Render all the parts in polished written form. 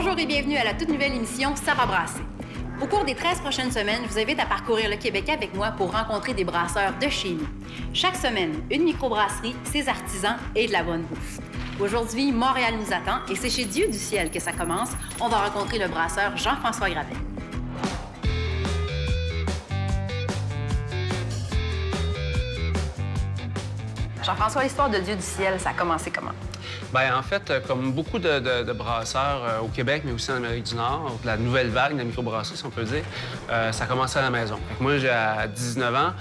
Bonjour et bienvenue à la toute nouvelle émission Ça va brasser. Au cours des 13 prochaines semaines, je vous invite à parcourir le Québec avec moi pour rencontrer des brasseurs de chez nous. Chaque semaine, une microbrasserie, ses artisans et de la bonne bouffe. Aujourd'hui, Montréal nous attend et c'est chez Dieu du ciel que ça commence. On va rencontrer le brasseur Jean-François Gravel. Jean-François, l'histoire de Dieu du ciel, ça a commencé comment? Bien, en fait, comme beaucoup de brasseurs au Québec, mais aussi en Amérique du Nord, la nouvelle vague de microbrasserie, si on peut dire, ça a commencé à la maison. Fait que moi, à 19 ans,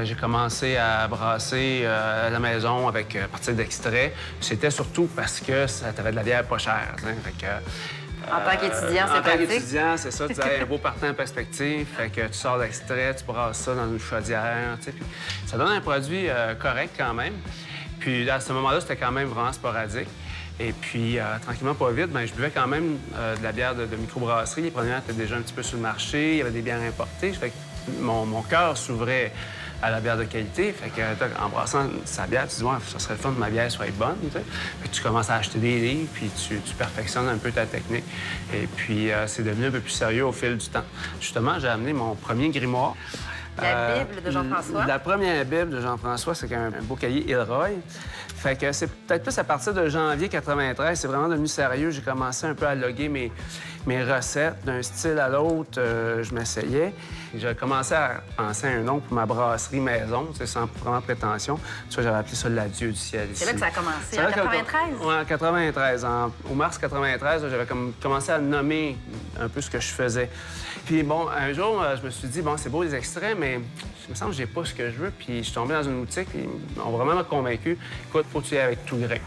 j'ai commencé à brasser à la maison à partir d'extraits. C'était surtout parce que ça avait de la bière pas chère. Fait que, en tant qu'étudiant, c'est pratique. En tant qu'étudiant, c'est ça. Tu as un beau partant en perspective. Fait que tu sors l'extrait, tu brasses ça dans une chaudière. Puis ça donne un produit correct quand même. Puis à ce moment-là, c'était quand même vraiment sporadique. Et puis, tranquillement, pas vite, bien, je buvais quand même de la bière de microbrasserie. Les premières étaient déjà un petit peu sur le marché. Il y avait des bières importées. Fait que mon cœur s'ouvrait à la bière de qualité. Fait que, en brassant sa bière, tu te dis, ouais, ça serait le fun que ma bière soit bonne. Puis tu commences à acheter des livres, puis tu perfectionnes un peu ta technique. Et puis, c'est devenu un peu plus sérieux au fil du temps. Justement, j'ai amené mon premier grimoire. La Bible de Jean-François? La première Bible de Jean-François, c'est un beau cahier Ilroy. Fait que c'est peut-être plus à partir de janvier 93, c'est vraiment devenu sérieux. J'ai commencé un peu à loguer mes recettes d'un style à l'autre. Je m'essayais. J'ai commencé à penser à un nom pour ma brasserie maison, sans vraiment prétention. Tu vois, j'avais appelé ça la Dieu du ciel ici. C'est là que ça a commencé, en 93? Oui, en 93. Au mars 93, j'avais commencé à nommer un peu ce que je faisais. Puis bon, un jour, je me suis dit, bon, c'est beau les extraits, mais il me semble que j'ai pas ce que je veux. Puis je suis tombé dans une boutique, et on m'a vraiment convaincu. Écoute, faut que tu y ailles avec tout grain.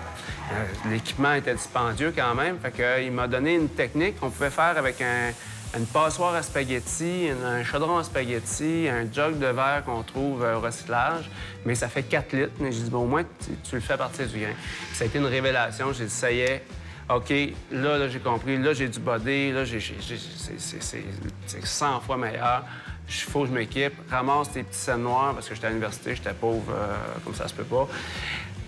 L'équipement était dispendieux quand même. Fait qu'il m'a donné une technique qu'on pouvait faire avec une passoire à spaghetti, un chaudron à spaghetti, un jug de verre qu'on trouve au recyclage. Mais ça fait 4 litres. Mais j'ai dit, bon, au moins, tu le fais à partir du grain. Puis ça a été une révélation. J'ai dit, ça y est. OK, là j'ai compris. Là, j'ai du body. Là, c'est 100 fois meilleur. Il faut que je m'équipe. Ramasse tes petits scènes noires parce que j'étais à l'université, j'étais pauvre, comme ça se peut pas.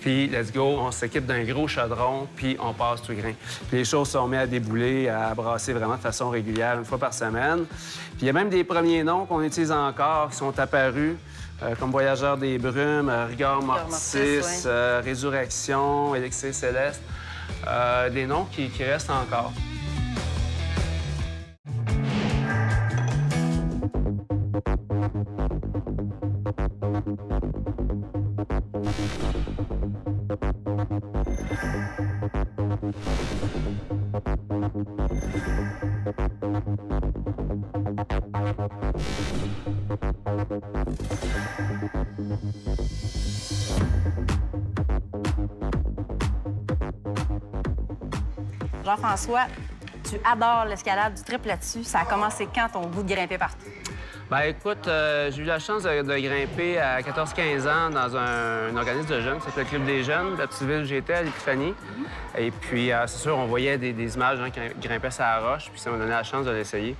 Puis, let's go, on s'équipe d'un gros chaudron, puis on passe tout grain. Puis les choses sont mises à débouler, à brasser vraiment de façon régulière, une fois par semaine. Puis il y a même des premiers noms qu'on utilise encore qui sont apparus, comme Voyageur des Brumes, Rigor Mortis, Résurrection, Élixir Céleste. Des noms qui restent encore. Jean-François, tu adores l'escalade, du tripes là-dessus. Ça a commencé quand ton goût de grimper partout? Bien, écoute, j'ai eu la chance de grimper à 14-15 ans dans un organisme de jeunes qui s'appelle le Club des jeunes, de la petite ville où j'étais, à l'Épiphanie. Et puis, c'est sûr, on voyait des images de gens qui grimpaient sur la roche, puis ça m'a donné la chance de l'essayer.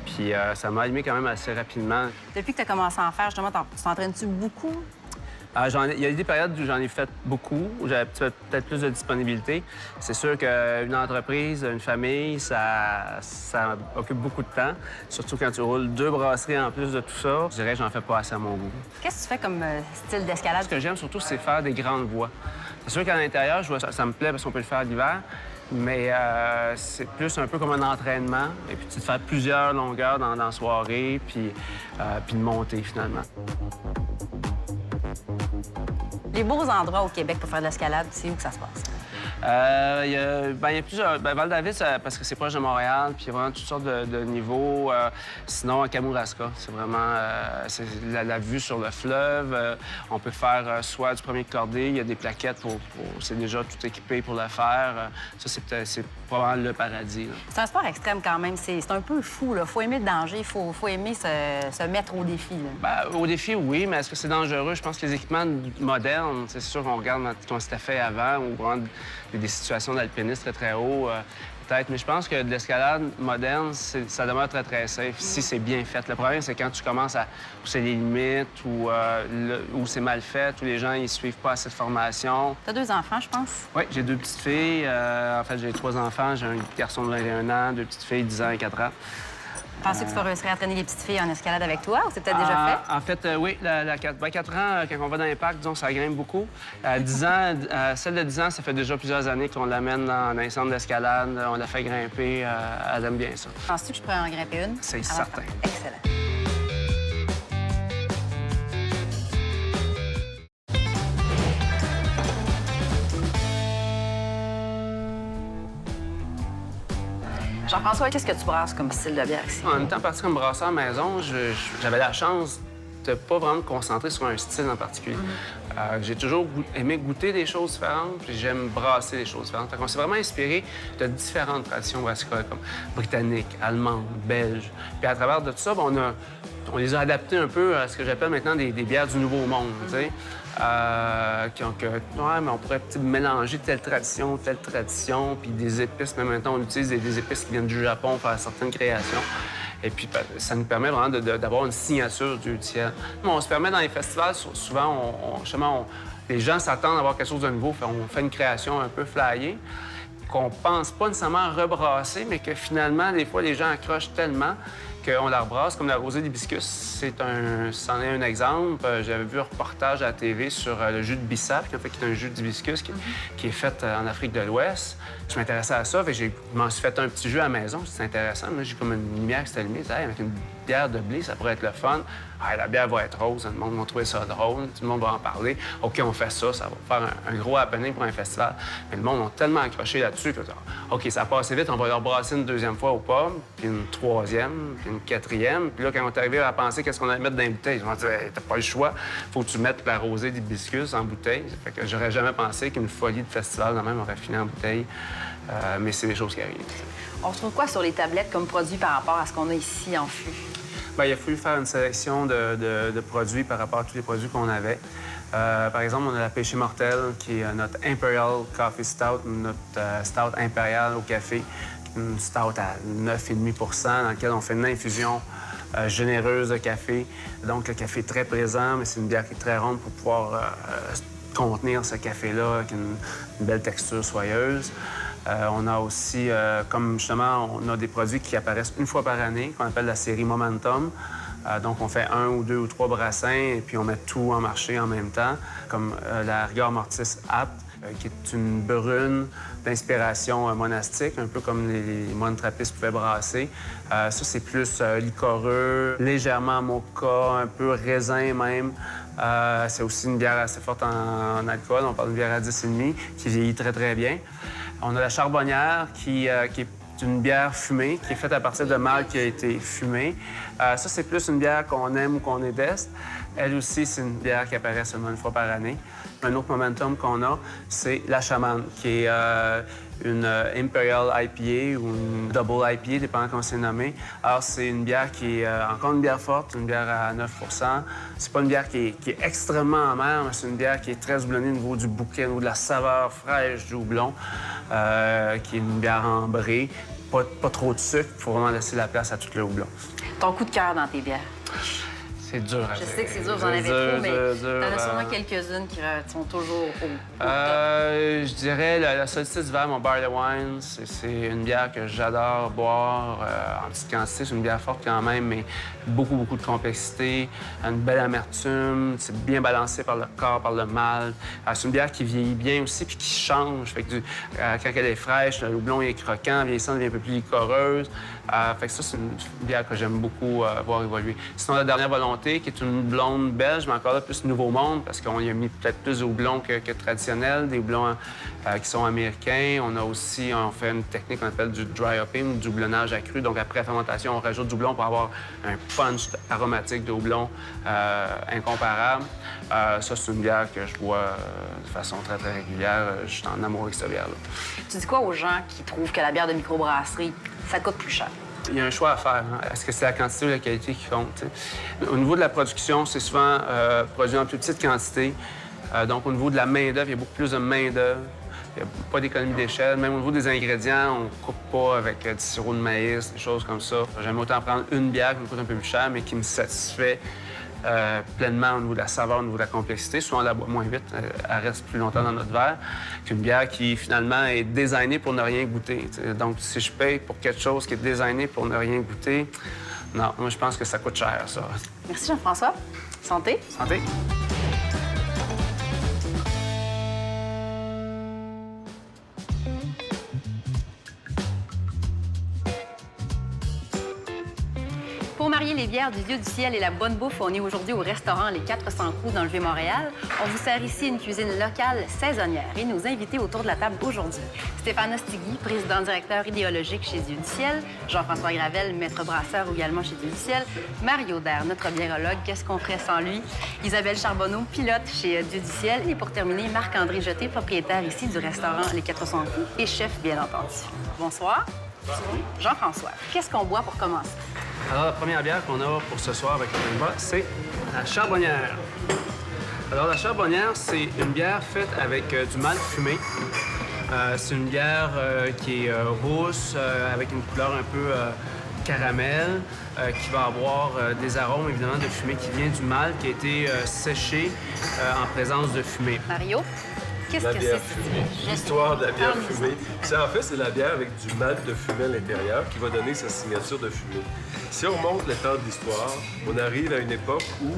Puis, ça m'a allumé quand même assez rapidement. Depuis que tu as commencé à en faire, justement, tu t'entraînes-tu beaucoup? Il y a eu des périodes où j'en ai fait beaucoup, où j'avais peut-être plus de disponibilité. C'est sûr qu'une entreprise, une famille, ça occupe beaucoup de temps, surtout quand tu roules 2 brasseries en plus de tout ça. Je dirais que j'en fais pas assez à mon goût. Qu'est-ce que tu fais comme style d'escalade? Ce que j'aime surtout, c'est faire des grandes voies. C'est sûr qu'à l'intérieur, ça me plaît parce qu'on peut le faire l'hiver, mais c'est plus un peu comme un entraînement. Et puis, tu te fais plusieurs longueurs dans la soirée, puis de monter finalement. Les beaux endroits au Québec pour faire de l'escalade, c'est où que ça se passe? Il y a plusieurs. Val-David, parce que c'est proche de Montréal, puis il y a vraiment toutes sortes de niveaux. Sinon, à Kamouraska, c'est vraiment la vue sur le fleuve. On peut faire soit du premier cordé, il y a des plaquettes c'est déjà tout équipé pour le faire. Ça, c'est probablement le paradis. Là. C'est un sport extrême quand même. C'est un peu fou. Il faut aimer le danger, il faut aimer se mettre au défi. Au défi, oui, mais est-ce que c'est dangereux? Je pense que les équipements modernes, c'est sûr qu'on regarde comment c'était fait avant, ou vraiment des situations d'alpinistes très, très haut. peut-être, mais je pense que de l'escalade moderne, ça demeure très, très safe si c'est bien fait. Le problème, c'est quand tu commences à pousser les limites ou c'est mal fait, où les gens ils suivent pas assez de formation. T'as 2 enfants, je pense? Oui, j'ai 2 petites filles. En fait, j'ai 3 enfants. J'ai un garçon de 21 ans, 2 petites filles, 10 ans et 4 ans. Penses-tu que tu vas réussir à entraîner les petites filles en escalade avec toi ou c'est peut-être déjà fait? En fait, oui. 4 ans, quand on va dans les parcs, disons, ça grimpe beaucoup. 10 ans, celle de 10 ans, ça fait déjà plusieurs années qu'on l'amène dans un centre d'escalade. On la fait grimper. Elle aime bien ça. Penses-tu que je pourrais en grimper une? C'est certain. Excellent. Jean-François, qu'est-ce que tu brasses comme style de bière ici? En étant parti comme brasseur maison, j'avais la chance de pas vraiment me concentrer sur un style en particulier. J'ai toujours aimé goûter des choses différentes, puis j'aime brasser des choses différentes. On s'est vraiment inspiré de différentes traditions brassicoles, comme britanniques, allemandes, belges. Puis à travers de tout ça, on les a adaptées un peu à ce que j'appelle maintenant des bières du Nouveau Monde, tu sais. Mais on pourrait mélanger telle tradition, puis des épices. Même maintenant, on utilise des épices qui viennent du Japon pour faire certaines créations. Et puis, ça nous permet vraiment d'avoir une signature du tiers. On se permet dans les festivals, souvent, les gens s'attendent à avoir quelque chose de nouveau. On fait une création un peu flyée qu'on pense pas nécessairement rebrasser, mais que finalement, des fois, les gens accrochent tellement qu'on la rebrasse, comme la rosée d'hibiscus. C'en est un exemple. J'avais vu un reportage à la TV sur le jus de bissap, qui est un jus d'hibiscus qui est fait en Afrique de l'Ouest. Je m'intéressais à ça, je m'en suis fait un petit jus à la maison. C'est intéressant. Là, j'ai comme une lumière qui s'est allumée. Avec une bière de blé, ça pourrait être le fun. La bière va être rose. Le monde va trouver ça drôle. Tout le monde va en parler. OK, on fait ça. Ça va faire un gros happening pour un festival. Mais le monde a tellement accroché là-dessus que, OK, ça a passé vite. On va leur brasser une 2e fois au pub, puis une 3e, puis une 4e. Puis là, quand on est arrivé à penser qu'est-ce qu'on allait mettre dans les bouteilles, on dit, t'as pas le choix. Faut que tu mettes la rosée d'hibiscus en bouteille. Fait que j'aurais jamais pensé qu'une folie de festival de même aurait fini en bouteille. Mais c'est des choses qui arrivent. On retrouve quoi sur les tablettes comme produit par rapport à ce qu'on a ici en fût? Bien, il a fallu faire une sélection de produits par rapport à tous les produits qu'on avait. Par exemple, on a la Pêché Mortel, qui est notre Imperial Coffee Stout, notre stout impérial au café, une stout à 9,5 % dans laquelle on fait une infusion généreuse de café. Donc, le café est très présent, mais c'est une bière qui est très ronde pour pouvoir contenir ce café-là avec une belle texture soyeuse. On a aussi, comme justement, on a des produits qui apparaissent une fois par année, qu'on appelle la série Momentum. Donc, on fait 1 ou 2 ou 3 brassins et puis on met tout en marché en même temps, comme la Rigor Mortis Apt, qui est une brune d'inspiration monastique, un peu comme les moines trappistes pouvaient brasser. Ça, c'est plus liquoreux, légèrement mocha, un peu raisin même. C'est aussi une bière assez forte en alcool. On parle d'une bière à 10,5 qui vieillit très, très bien. On a la Charbonnière qui est une bière fumée, qui est faite à partir de mâle qui a été fumé. Ça, c'est plus une bière qu'on aime ou qu'on déteste. Elle aussi, c'est une bière qui apparaît seulement une fois par année. Un autre momentum qu'on a, c'est la Chamane, qui est une Imperial IPA ou une Double IPA, dépendant comment c'est nommé. Alors, c'est une bière qui est encore une bière forte, une bière à 9 %. C'est pas une bière qui est extrêmement amère, mais c'est une bière qui est très houblonnée au niveau du bouquet, au niveau de la saveur fraîche du houblon, qui est une bière ambrée. Pas trop de sucre, il faut vraiment laisser la place à tout le houblon. Ton coup de cœur dans tes bières? C'est dur à dire. Je sais que c'est dur, vous en avez trop, mais t'en as sûrement quelques-unes qui sont toujours au top. Je dirais la Solstice d'hiver, mon Barley Wine, c'est une bière que j'adore boire en petite quantité. C'est une bière forte quand même, mais beaucoup, beaucoup de complexité, une belle amertume, c'est bien balancé par le corps, par le malt. C'est une bière qui vieillit bien aussi puis qui change. Fait que quand elle est fraîche, le houblon est croquant, vieillissant, devient un peu plus liquoreuse. Fait que ça, c'est une bière que j'aime beaucoup voir évoluer. Sinon, la dernière volonté, qui est une blonde belge, mais encore là, plus Nouveau Monde, parce qu'on y a mis peut-être plus de houblons que traditionnels, des houblons qui sont américains. On fait une technique qu'on appelle du dry hopping, du houblonnage accru. Donc, après fermentation, on rajoute du houblon pour avoir un punch aromatique de houblon incomparable. Ça, c'est une bière que je bois de façon très, très régulière. Je suis en amour avec cette bière-là. Tu dis quoi aux gens qui trouvent que la bière de microbrasserie, ça coûte plus cher? Il y a un choix à faire. Est-ce que c'est la quantité ou la qualité qui compte? T'sais? Au niveau de la production, c'est souvent produit en plus petite quantité. Donc, au niveau de la main-d'œuvre, il y a beaucoup plus de main-d'œuvre. Il n'y a pas d'économie d'échelle. Même au niveau des ingrédients, on ne coupe pas avec du sirop de maïs, des choses comme ça. J'aime autant prendre une bière qui me coûte un peu plus cher, mais qui me satisfait pleinement au niveau de la saveur, au niveau de la complexité. Souvent, on la boit moins vite, elle reste plus longtemps dans notre verre qu'une bière qui, finalement, est designée pour ne rien goûter. T'sais. Donc, si je paye pour quelque chose qui est designé pour ne rien goûter, non, moi, je pense que ça coûte cher, ça. Merci, Jean-François. Santé. Santé. Pour marier les bières du Dieu du ciel et la bonne bouffe, on est aujourd'hui au restaurant Les 400 coups dans le Vieux-Montréal. On vous sert ici une cuisine locale saisonnière. Et nos invités autour de la table aujourd'hui, Stéphane Ostigui, président-directeur idéologique chez Dieu du ciel, Jean-François Gravel, maître brasseur également chez Dieu du ciel, Mario Daire, notre biérologue, qu'est-ce qu'on ferait sans lui, Isabelle Charbonneau, pilote chez Dieu du ciel, et pour terminer, Marc-André Jeté, propriétaire ici du restaurant Les 400 coups et chef, bien entendu. Bonsoir. Jean-François, qu'est-ce qu'on boit pour commencer? Alors, la première bière qu'on a pour ce soir avec le repas, c'est la Charbonnière. Alors, la Charbonnière, c'est une bière faite avec du malt fumé. C'est une bière qui est rousse, avec une couleur un peu caramel, qui va avoir des arômes, évidemment, de fumée qui vient du malt, qui a été séché en présence de fumée. Mario? Qu'est-ce La que bière c'est? fumée. L'histoire de la bière fumée. En fait, c'est la bière avec du malt de fumée à l'intérieur qui va donner sa signature de fumée. Si on remonte le temps de l'histoire, on arrive à une époque où,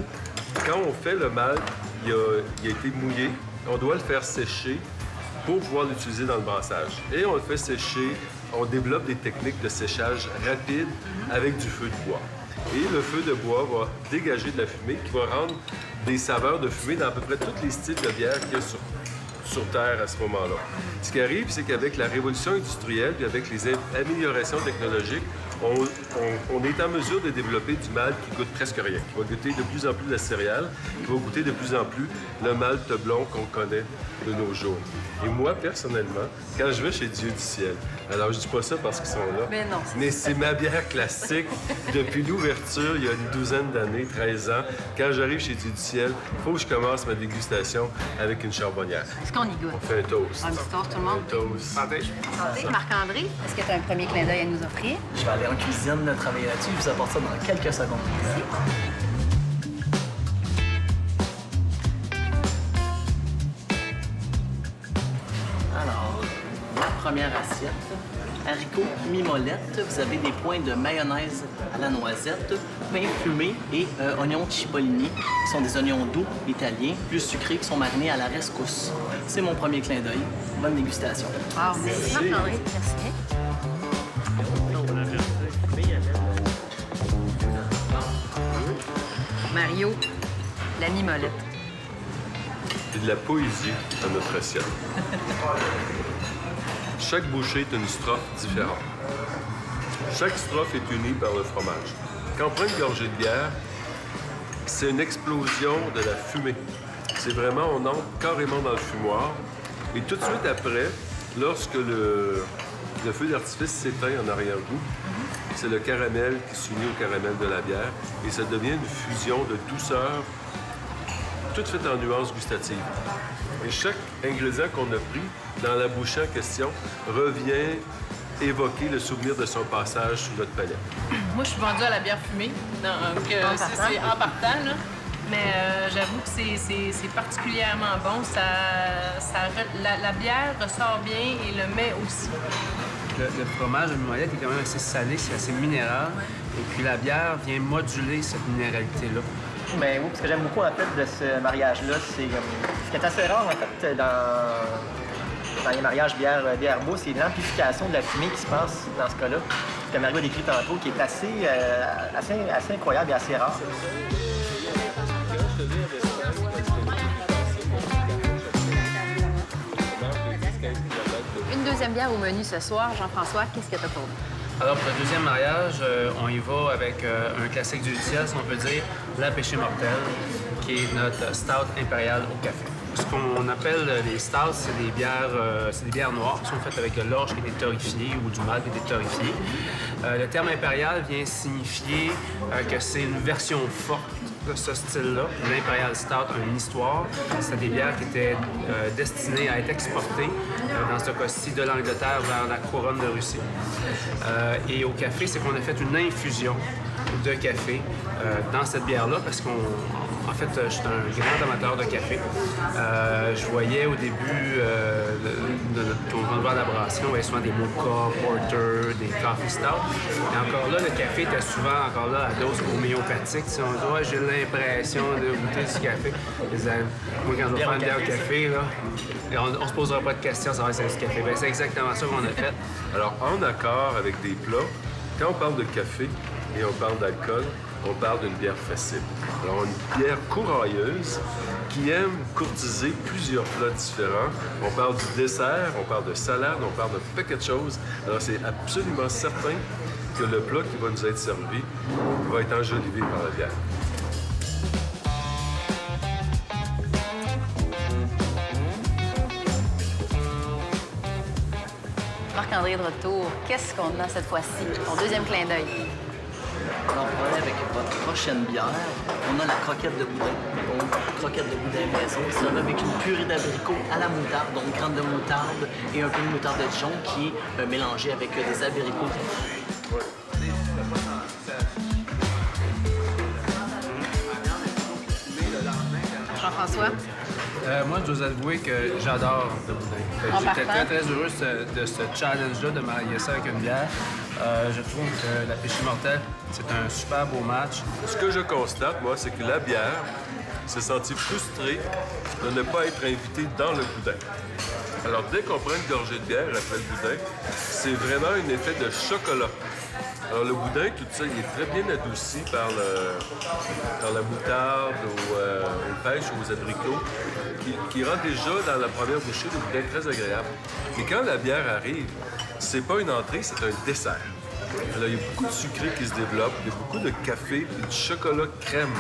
quand on fait le malt, il a été mouillé, on doit le faire sécher pour pouvoir l'utiliser dans le brassage. Et on le fait sécher, on développe des techniques de séchage rapide avec du feu de bois. Et le feu de bois va dégager de la fumée qui va rendre des saveurs de fumée dans à peu près tous les styles de bière qu'il y a sur Terre à ce moment-là. Ce qui arrive, c'est qu'avec la révolution industrielle et avec les améliorations technologiques, on est en mesure de développer du malt qui goûte presque rien, qui va goûter de plus en plus la céréale, qui va goûter de plus en plus le malt blond qu'on connaît de nos jours. Et moi, personnellement, quand je vais chez Dieu du ciel, alors je dis pas ça parce qu'ils sont là, Mais non, mais c'est ma bière classique depuis l'ouverture, il y a une douzaine d'années, 13 ans. Quand j'arrive chez Dieu du ciel, il faut que je commence ma dégustation avec une charbonnière. Est-ce qu'on y goûte? On fait un toast. Un petit toast, tout le monde? Un toast. Santé. Santé. Marc-André, est-ce que tu as un premier clin d'œil à nous offrir? Je vais aller en cuisine, travailler là-dessus, je vous apporte ça dans quelques secondes. Alors, la première assiette, haricots mimolette, vous avez des points de mayonnaise à la noisette, pain fumé et oignons cipollini, qui sont des oignons doux italiens, plus sucrés, qui sont marinés à la rescousse. C'est mon premier clin d'œil. Bonne dégustation. Wow, merci Marc-André. Merci bien. Mario, la mimolette. Il y a de la poésie dans notre assiette. Chaque bouchée est une strophe différente. Chaque strophe est unie par le fromage. Quand on prend une gorgée de bière, c'est une explosion de la fumée. C'est vraiment, on entre carrément dans le fumoir. Et tout de suite après, lorsque le feu d'artifice s'éteint en arrière-goût, c'est le caramel qui s'unit au caramel de la bière et ça devient une fusion de douceur, toute faite en nuances gustatives. Et chaque ingrédient qu'on a pris dans la bouchée en question revient évoquer le souvenir de son passage sous notre palais. Moi, je suis vendue à la bière fumée. C'est en partant, là. Mais j'avoue que c'est particulièrement bon. La bière ressort bien et le mets aussi. Le fromage de mimolette est quand même assez salé, c'est assez minéral. Et puis la bière vient moduler cette minéralité-là. Mais oui, ce que j'aime beaucoup en fait de ce mariage-là, c'est ce qui est assez rare en fait dans les mariages bière-beau, c'est l'amplification de la fumée qui se passe dans ce cas-là. Ce que Mario a décrit tantôt, qui est assez incroyable et assez rare. Une deuxième bière au menu ce soir. Jean-François, qu'est-ce que tu as pour nous? Alors, pour le deuxième mariage, on y va avec un classique du ciel, si on peut dire, la Péché Mortel, qui est notre stout impériale au café. Ce qu'on appelle les stouts, c'est des bières noires qui sont faites avec de l'orge qui a été torréfiée ou du malt qui a été torréfié. Le terme impérial vient signifier que c'est une version forte ce style-là. L'Imperial Stout a une histoire. C'était des bières qui étaient destinées à être exportées, dans ce cas-ci, de l'Angleterre vers la couronne de Russie. Et au café, c'est qu'on a fait une infusion de café dans cette bière-là parce en fait, je suis un grand amateur de café. Je voyais au début, quand on va à la brasserie, on voyait souvent des mocha, porter, des coffee stout. Et encore là, le café était souvent encore là à dose homéopathique. Si on dit, ouais, j'ai l'impression de goûter du café. Moi, quand je vais faire une bière au café, là, on se posera pas de questions sur c'est du café. Ben, c'est exactement ça qu'on a fait. Alors, en accord avec des plats, quand on parle de café et on parle d'alcool, on parle d'une bière facile. Alors, une bière courailleuse qui aime courtiser plusieurs plats différents. On parle du dessert, on parle de salade, on parle d'un paquet de choses. Alors, c'est absolument certain que le plat qui va nous être servi va être enjolivé par la bière. Marc-André de retour. Qu'est-ce qu'on a cette fois-ci? Ton deuxième clin d'œil. Alors, voilà, avec votre prochaine bière, on a la croquette de boudin. Donc, croquette de boudin maison, ça va avec une purée d'abricots à la moutarde, donc graines de moutarde et un peu de moutarde de Dijon qui est mélangée avec des abricots. Jean-François? Moi, je dois avouer que j'adore le boudin. J'étais très, très heureux de ce challenge-là, de marier ça avec une bière. Je trouve que la Péché Mortel, c'est un super beau match. Ce que je constate, moi, c'est que la bière s'est sentie frustrée de ne pas être invitée dans le boudin. Alors, dès qu'on prend une gorgée de bière après le boudin, c'est vraiment un effet de chocolat. Alors, le boudin, tout ça, il est très bien adouci par la moutarde, aux pêches, aux abricots, qui rend déjà, dans la première bouchée, le boudin très agréable. Et quand la bière arrive, c'est pas une entrée, c'est un dessert. Alors, il y a beaucoup de sucré qui se développe, il y a beaucoup de café et de chocolat crème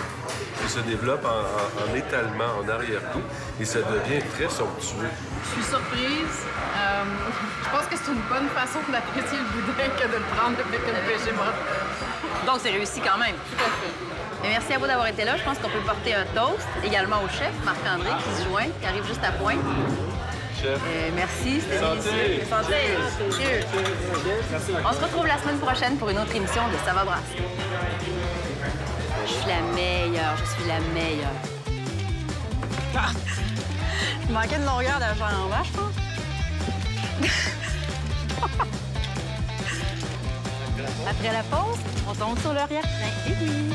qui se développe en étalement, en arrière-goût, et ça devient très somptueux. Je suis surprise. Je pense que c'est une bonne façon d'apprécier le boudin que de le prendre avec une pêche morte. Donc, c'est réussi quand même. Tout à fait. Mais merci à vous d'avoir été là. Je pense qu'on peut porter un toast également au chef, Marc-André, qui se joint, qui arrive juste à point. Chef. Merci, c'était délicieux. Santé! Cheers. On se retrouve la semaine prochaine pour une autre émission de Ça va brasser. Je suis la meilleure, je suis la meilleure. Ah! Il manquait de longueur de jambe, hein, je pense. Après la pause, on tombe sur l'arrière-train. Eh oui!